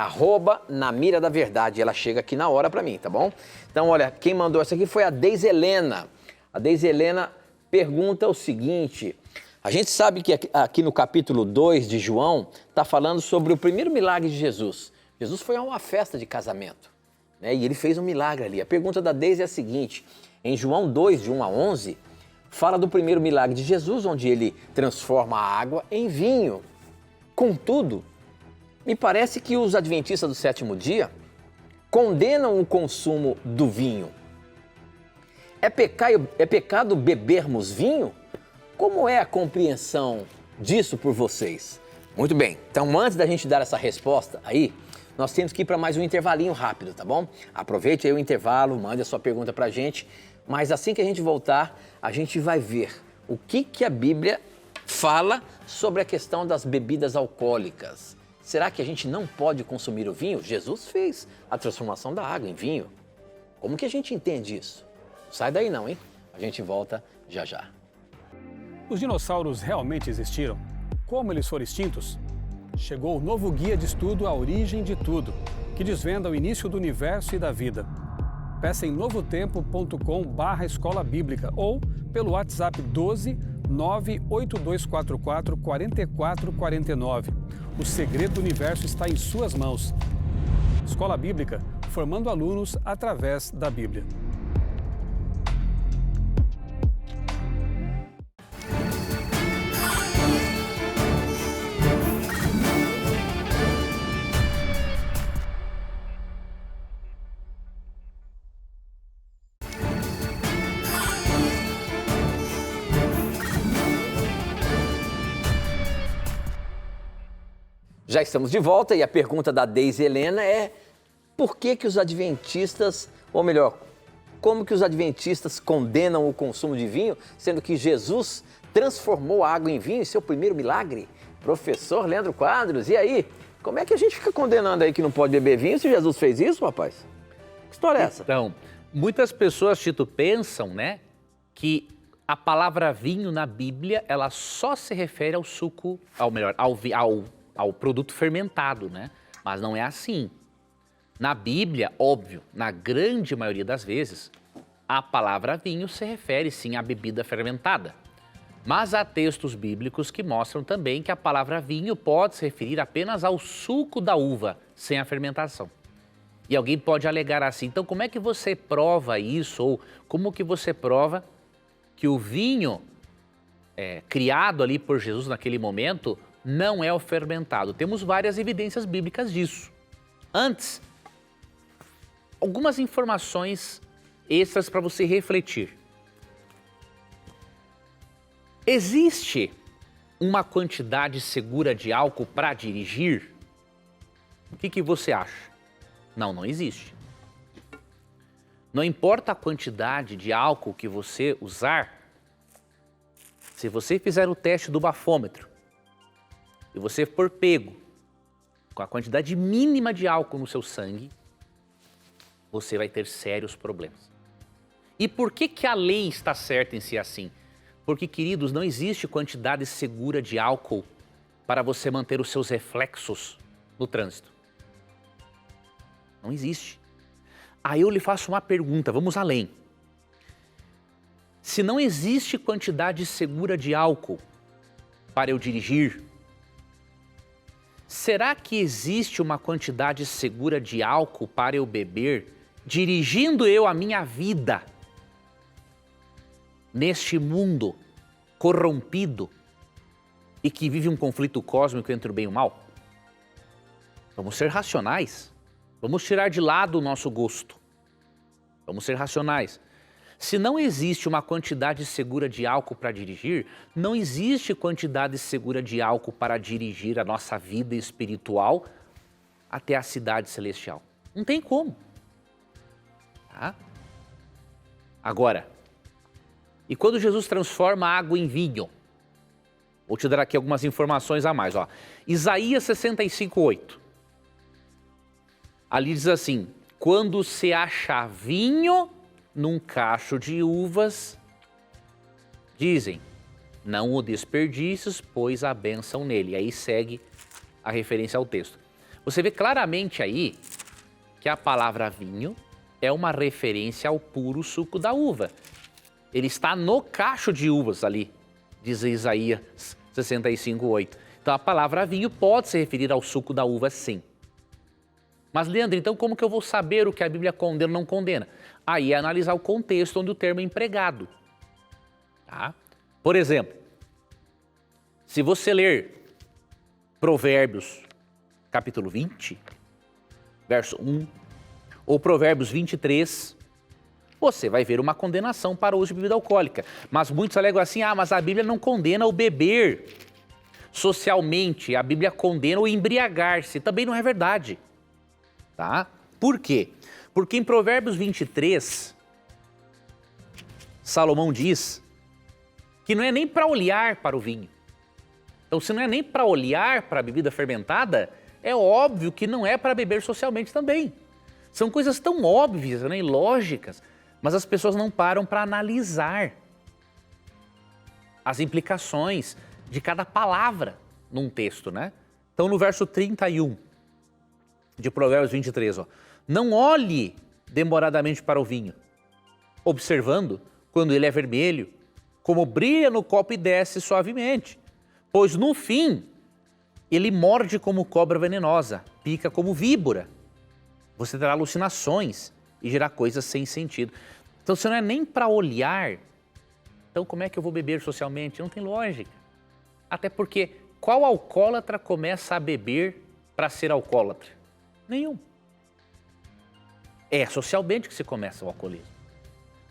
Speaker 1: @namiradaverdade. Ela chega aqui na hora pra mim, tá bom? Então, olha, quem mandou essa aqui foi a Deise Helena. A Deise Helena pergunta o seguinte: a gente sabe que aqui no capítulo 2 de João está falando sobre o primeiro milagre de Jesus. Jesus foi a uma festa de casamento, né? E ele fez um milagre ali. A pergunta da Deise é a seguinte: em João 2, de 1 a 11, fala do primeiro milagre de Jesus, onde ele transforma a água em vinho. Contudo, me parece que os adventistas do sétimo dia condenam o consumo do vinho. É pecado bebermos vinho? Como é a compreensão disso por vocês? Muito bem, então antes da gente dar essa resposta aí, nós temos que ir para mais um intervalinho rápido, tá bom? Aproveite aí o intervalo, mande a sua pergunta para a gente, mas assim que a gente voltar, a gente vai ver o que a Bíblia fala sobre a questão das bebidas alcoólicas. Será que a gente não pode consumir o vinho? Jesus fez a transformação da água em vinho. Como que a gente entende isso? Sai daí não, hein? A gente volta já já.
Speaker 3: Os dinossauros realmente existiram? Como eles foram extintos? Chegou o novo guia de estudo A Origem de Tudo, que desvenda o início do universo e da vida. Peça em novotempo.com/escola bíblica ou pelo WhatsApp 12 98244 4449. O segredo do universo está em suas mãos. Escola Bíblica, formando alunos através da Bíblia.
Speaker 1: Já estamos de volta e a pergunta da Deise Helena é: por que os adventistas, ou melhor, como que os adventistas condenam o consumo de vinho, sendo que Jesus transformou a água em vinho em seu primeiro milagre? Professor Leandro Quadros, e aí? Como é que a gente fica condenando aí que não pode beber vinho se Jesus fez isso, rapaz? Que história é essa?
Speaker 2: Então, muitas pessoas, Tito, pensam, né, que a palavra vinho na Bíblia, ela só se refere ao suco, ao produto fermentado, né? Mas não é assim. Na Bíblia, óbvio, na grande maioria das vezes, a palavra vinho se refere sim à bebida fermentada. Mas há textos bíblicos que mostram também que a palavra vinho pode se referir apenas ao suco da uva, sem a fermentação. E alguém pode alegar assim, então como é que você prova isso? Ou como que você prova que o vinho criado ali por Jesus naquele momento não é o fermentado? Temos várias evidências bíblicas disso. Antes, algumas informações extras para você refletir. Existe uma quantidade segura de álcool para dirigir? O que você acha? Não, não existe. Não importa a quantidade de álcool que você usar, se você fizer o teste do bafômetro e você for pego com a quantidade mínima de álcool no seu sangue, você vai ter sérios problemas. E por que a lei está certa em ser assim? Porque, queridos, não existe quantidade segura de álcool para você manter os seus reflexos no trânsito. Não existe. Aí eu lhe faço uma pergunta, vamos além. Se não existe quantidade segura de álcool para eu dirigir, será que existe uma quantidade segura de álcool para eu beber, dirigindo eu a minha vida neste mundo corrompido e que vive um conflito cósmico entre o bem e o mal? Vamos ser racionais. Vamos tirar de lado o nosso gosto. Vamos ser racionais. Se não existe uma quantidade segura de álcool para dirigir, não existe quantidade segura de álcool para dirigir a nossa vida espiritual até a cidade celestial. Não tem como. Tá? Agora, e quando Jesus transforma a água em vinho? Vou te dar aqui algumas informações a mais. Ó. Isaías 65:8. Ali diz assim, quando se acha vinho num cacho de uvas, dizem, não o desperdices, pois há bênção nele. E aí segue a referência ao texto. Você vê claramente aí que a palavra vinho é uma referência ao puro suco da uva. Ele está no cacho de uvas ali, diz Isaías 65:8. Então a palavra vinho pode se referir ao suco da uva, sim. Mas, Leandro, então como que eu vou saber o que a Bíblia condena ou não condena? Aí é analisar o contexto onde o termo é empregado. Tá? Por exemplo, se você ler Provérbios, capítulo 20, verso 1, ou Provérbios 23, você vai ver uma condenação para o uso de bebida alcoólica. Mas muitos alegam assim, mas a Bíblia não condena o beber socialmente, a Bíblia condena o embriagar-se. Também não é verdade. Tá? Por quê? Porque em Provérbios 23, Salomão diz que não é nem para olhar para o vinho. Então, se não é nem para olhar para a bebida fermentada, é óbvio que não é para beber socialmente também. São coisas tão óbvias, né, e lógicas, mas as pessoas não param para analisar as implicações de cada palavra num texto, né? Então, no verso 31 de Provérbios 23, ó, não olhe demoradamente para o vinho, observando quando ele é vermelho, como brilha no copo e desce suavemente, pois no fim ele morde como cobra venenosa, pica como víbora. Você terá alucinações e gerar coisas sem sentido. Então, se não é nem para olhar, então como é que eu vou beber socialmente? Não tem lógica. Até porque qual alcoólatra começa a beber para ser alcoólatra? Nenhum. É socialmente que se começa o alcoolismo.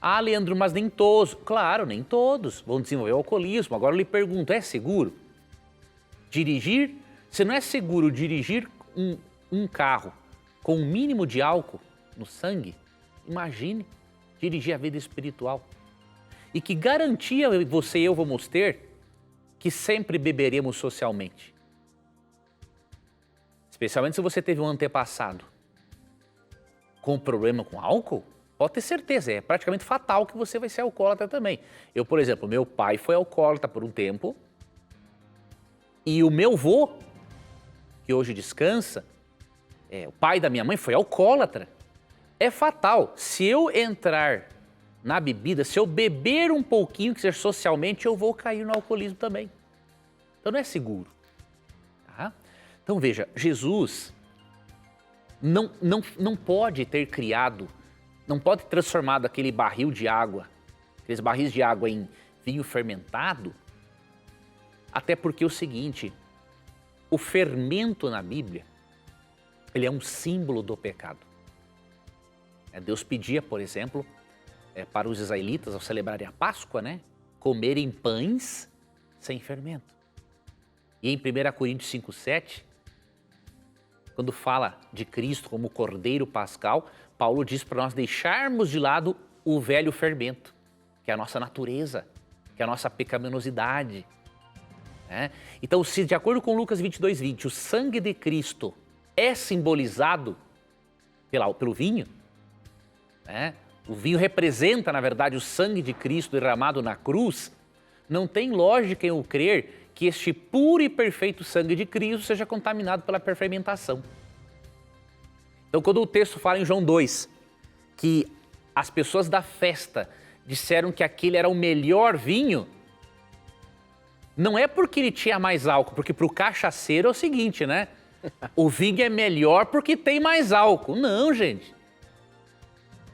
Speaker 2: Ah, Leandro, mas nem todos. Claro, nem todos vão desenvolver o alcoolismo. Agora eu lhe pergunto, é seguro dirigir? Se não é seguro dirigir um carro com um mínimo de álcool no sangue, imagine dirigir a vida espiritual. E que garantia você e eu vamos ter que sempre beberemos socialmente? Especialmente se você teve um antepassado com problema com álcool, pode ter certeza, é praticamente fatal que você vai ser alcoólatra também. Eu, por exemplo, meu pai foi alcoólatra por um tempo e o meu avô, que hoje descansa, o pai da minha mãe foi alcoólatra. É fatal. Se eu entrar na bebida, se eu beber um pouquinho, que seja socialmente, eu vou cair no alcoolismo também. Então não é seguro. Tá? Então veja, Jesus não pode ter criado, não pode ter transformado aquele barril de água, aqueles barris de água em vinho fermentado, até porque é o seguinte, o fermento na Bíblia, ele é um símbolo do pecado. Deus pedia, por exemplo, para os israelitas, ao celebrarem a Páscoa, comerem pães sem fermento. E em 1 Coríntios 5,7, quando fala de Cristo como Cordeiro Pascal, Paulo diz para nós deixarmos de lado o velho fermento, que é a nossa natureza, que é a nossa pecaminosidade. Então, se de acordo com Lucas 22:20, o sangue de Cristo é simbolizado pelo vinho, o vinho representa, na verdade, o sangue de Cristo derramado na cruz, não tem lógica em eu crer que este puro e perfeito sangue de Cristo seja contaminado pela fermentação. Então, quando o texto fala em João 2, que as pessoas da festa disseram que aquele era o melhor vinho, não é porque ele tinha mais álcool, porque para o cachaceiro é o seguinte, o vinho é melhor porque tem mais álcool. Não, gente.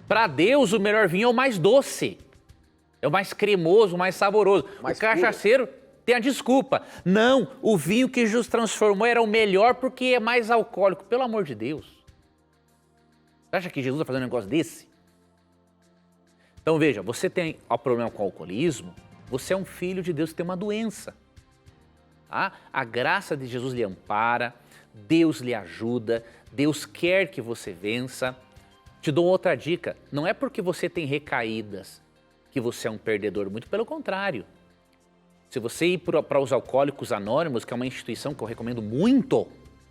Speaker 2: Para Deus, o melhor vinho é o mais doce, é o mais cremoso, o mais saboroso. O cachaceiro tem a desculpa. Não, o vinho que Jesus transformou era o melhor porque é mais alcoólico. Pelo amor de Deus. Você acha que Jesus está fazendo um negócio desse? Então veja, você tem o problema com o alcoolismo, você é um filho de Deus que tem uma doença. Tá? A graça de Jesus lhe ampara, Deus lhe ajuda, Deus quer que você vença. Te dou outra dica, não é porque você tem recaídas que você é um perdedor, muito pelo contrário. Se você ir para os Alcoólicos Anônimos, que é uma instituição que eu recomendo muito,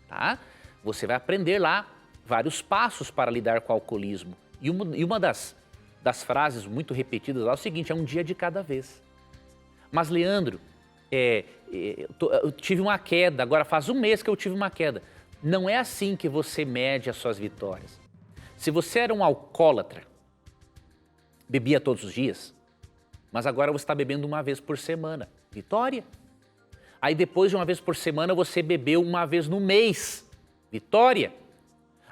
Speaker 2: tá? Você vai aprender lá vários passos para lidar com o alcoolismo. E uma das frases muito repetidas lá é o seguinte, é um dia de cada vez. Mas, Leandro, eu tive uma queda, agora faz um mês que eu tive uma queda. Não é assim que você mede as suas vitórias. Se você era um alcoólatra, bebia todos os dias, mas agora você está bebendo uma vez por semana, vitória. Aí depois de uma vez por semana você bebeu uma vez no mês, vitória.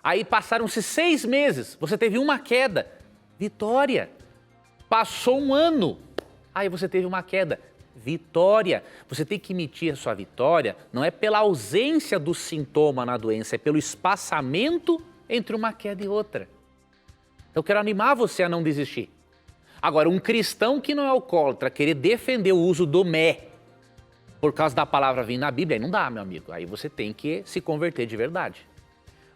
Speaker 2: Aí passaram-se 6 meses, você teve uma queda, vitória. Passou um ano, aí você teve uma queda, vitória. Você tem que medir a sua vitória, não é pela ausência do sintoma na doença, é pelo espaçamento entre uma queda e outra. Então eu quero animar você a não desistir. Agora, um cristão que não é alcoólatra, querer defender o uso do por causa da palavra vir na Bíblia, aí não dá, meu amigo. Aí você tem que se converter de verdade.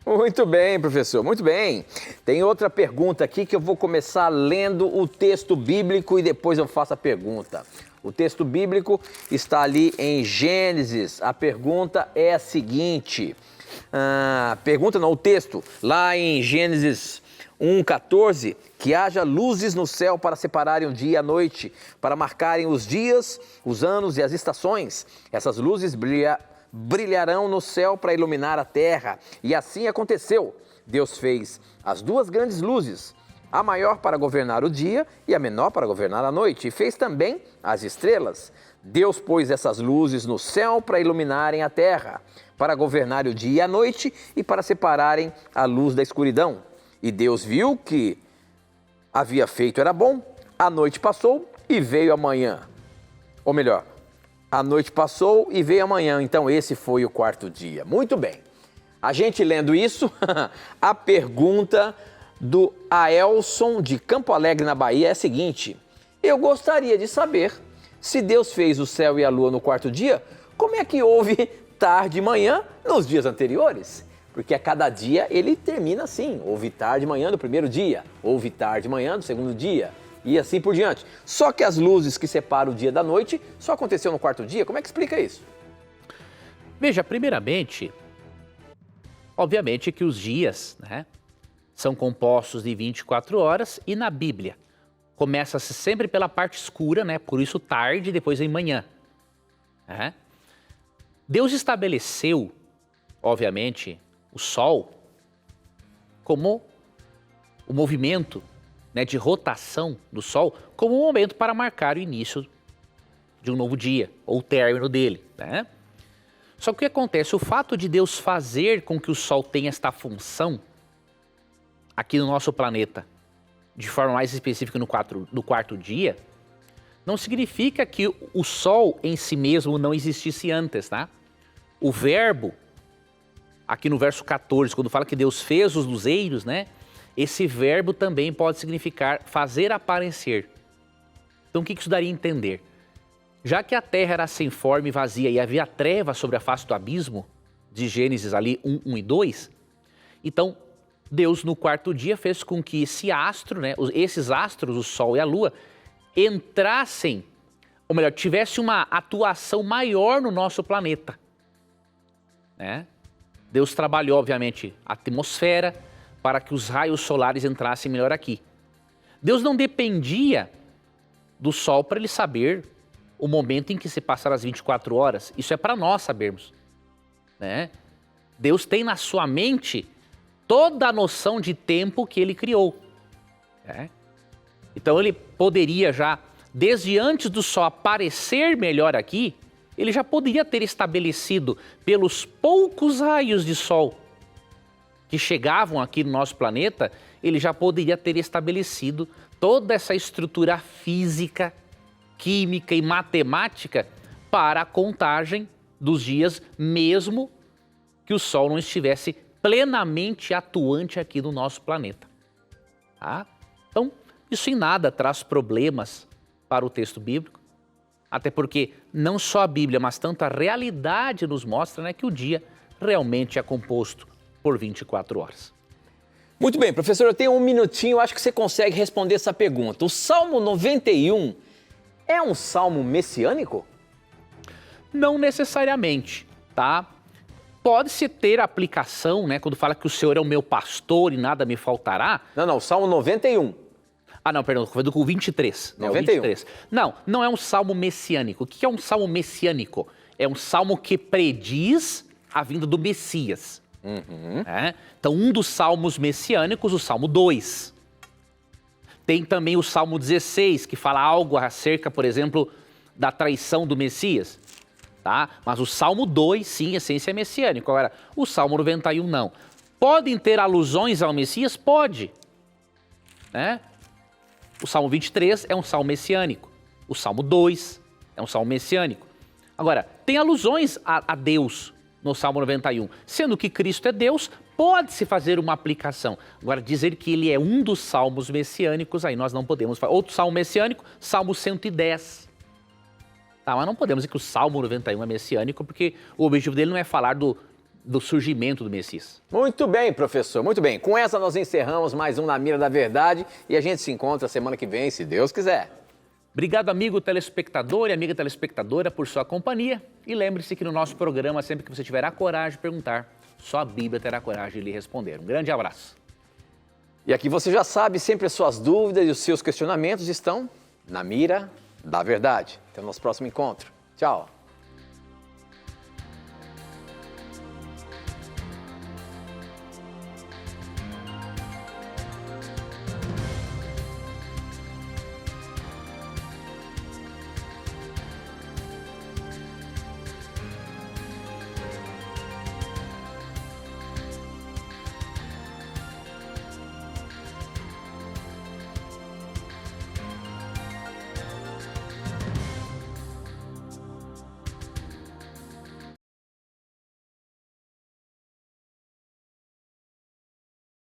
Speaker 1: Muito bem, professor, muito bem. Tem outra pergunta aqui que eu vou começar lendo o texto bíblico e depois eu faço a pergunta. O texto bíblico está ali em Gênesis. A pergunta é a seguinte... o texto, lá em Gênesis 1:14, que haja luzes no céu para separarem o dia e a noite, para marcarem os dias, os anos e as estações. Essas luzes brilharão no céu para iluminar a terra. E assim aconteceu. Deus fez as 2 grandes luzes, a maior para governar o dia e a menor para governar a noite. E fez também as estrelas. Deus pôs essas luzes no céu para iluminarem a terra, para governar o dia e a noite e para separarem a luz da escuridão. E Deus viu que havia feito era bom, a noite passou e veio a manhã. Ou melhor, a noite passou e veio a manhã, então esse foi o 4º dia. Muito bem, a gente lendo isso, a pergunta do Aelson de Campo Alegre, na Bahia, é a seguinte: eu gostaria de saber, se Deus fez o céu e a lua no 4º dia, como é que houve tarde e manhã nos dias anteriores? Porque a cada dia ele termina assim, ou vitar de manhã do primeiro dia, ou vitar de manhã do segundo dia, e assim por diante. Só que as luzes que separam o dia da noite só aconteceu no quarto dia. Como é que explica isso?
Speaker 2: Veja, primeiramente, obviamente que os dias, né, são compostos de 24 horas e na Bíblia começa-se sempre pela parte escura, né, por isso tarde e depois em manhã. Né? Deus estabeleceu, obviamente, o Sol como o movimento, né, de rotação do Sol como um momento para marcar o início de um novo dia, ou o término dele. Né? Só que o que acontece? O fato de Deus fazer com que o Sol tenha esta função aqui no nosso planeta, de forma mais específica no quarto dia, não significa que o Sol em si mesmo não existisse antes, tá? O verbo, aqui no verso 14, quando fala que Deus fez os luzeiros, né? Esse verbo também pode significar fazer aparecer. Então o que isso daria a entender? Já que a terra era sem forma e vazia e havia trevas sobre a face do abismo, de Gênesis ali 1 e 2, então Deus no quarto dia fez com que esse astro, né, esses astros, o Sol e a Lua, entrassem, ou melhor, tivesse uma atuação maior no nosso planeta. Né? Deus trabalhou, obviamente, a atmosfera para que os raios solares entrassem melhor aqui. Deus não dependia do Sol para ele saber o momento em que se passaram as 24 horas. Isso é para nós sabermos. Né? Deus tem na sua mente toda a noção de tempo que ele criou. Né? Então ele poderia já, desde antes do Sol aparecer melhor aqui, ele já poderia ter estabelecido pelos poucos raios de Sol que chegavam aqui no nosso planeta, ele já poderia ter estabelecido toda essa estrutura física, química e matemática para a contagem dos dias, mesmo que o Sol não estivesse plenamente atuante aqui no nosso planeta. Tá? Então, isso em nada traz problemas para o texto bíblico, até porque não só a Bíblia, mas tanto a realidade nos mostra, né, que o dia realmente é composto por 24 horas.
Speaker 1: Muito bem, professor, eu tenho um minutinho, acho que você consegue responder essa pergunta. O Salmo 91 é um salmo messiânico?
Speaker 2: Não necessariamente, tá? Pode-se ter aplicação, né, quando fala que o Senhor é o meu pastor e nada me faltará.
Speaker 1: Não, Salmo 91.
Speaker 2: Ah, não, perdão, foi do 23.
Speaker 1: 91.
Speaker 2: 23. Não é um salmo messiânico. O que é um salmo messiânico? É um salmo que prediz a vinda do Messias. É? Então, um dos salmos messiânicos, o Salmo 2. Tem também o Salmo 16, que fala algo acerca, por exemplo, da traição do Messias. Tá? Mas o Salmo 2, sim, essência é messiânico. Agora, o Salmo 91 não. Podem ter alusões ao Messias? Pode. Né? O Salmo 23 é um salmo messiânico. O Salmo 2 é um salmo messiânico. Agora, tem alusões a Deus no Salmo 91. Sendo que Cristo é Deus, pode-se fazer uma aplicação. Agora, dizer que ele é um dos salmos messiânicos, aí nós não podemos fazer. Outro salmo messiânico, Salmo 110. Tá, mas não podemos dizer que o Salmo 91 é messiânico, porque o objetivo dele não é falar do surgimento do Messias.
Speaker 1: Muito bem, professor, muito bem. Com essa nós encerramos mais um Na Mira da Verdade e a gente se encontra semana que vem, se Deus quiser.
Speaker 2: Obrigado, amigo telespectador e amiga telespectadora, por sua companhia. E lembre-se que no nosso programa, sempre que você tiver a coragem de perguntar, só a Bíblia terá a coragem de lhe responder. Um grande abraço.
Speaker 1: E aqui você já sabe, sempre as suas dúvidas e os seus questionamentos estão na Mira da Verdade. Até o nosso próximo encontro. Tchau.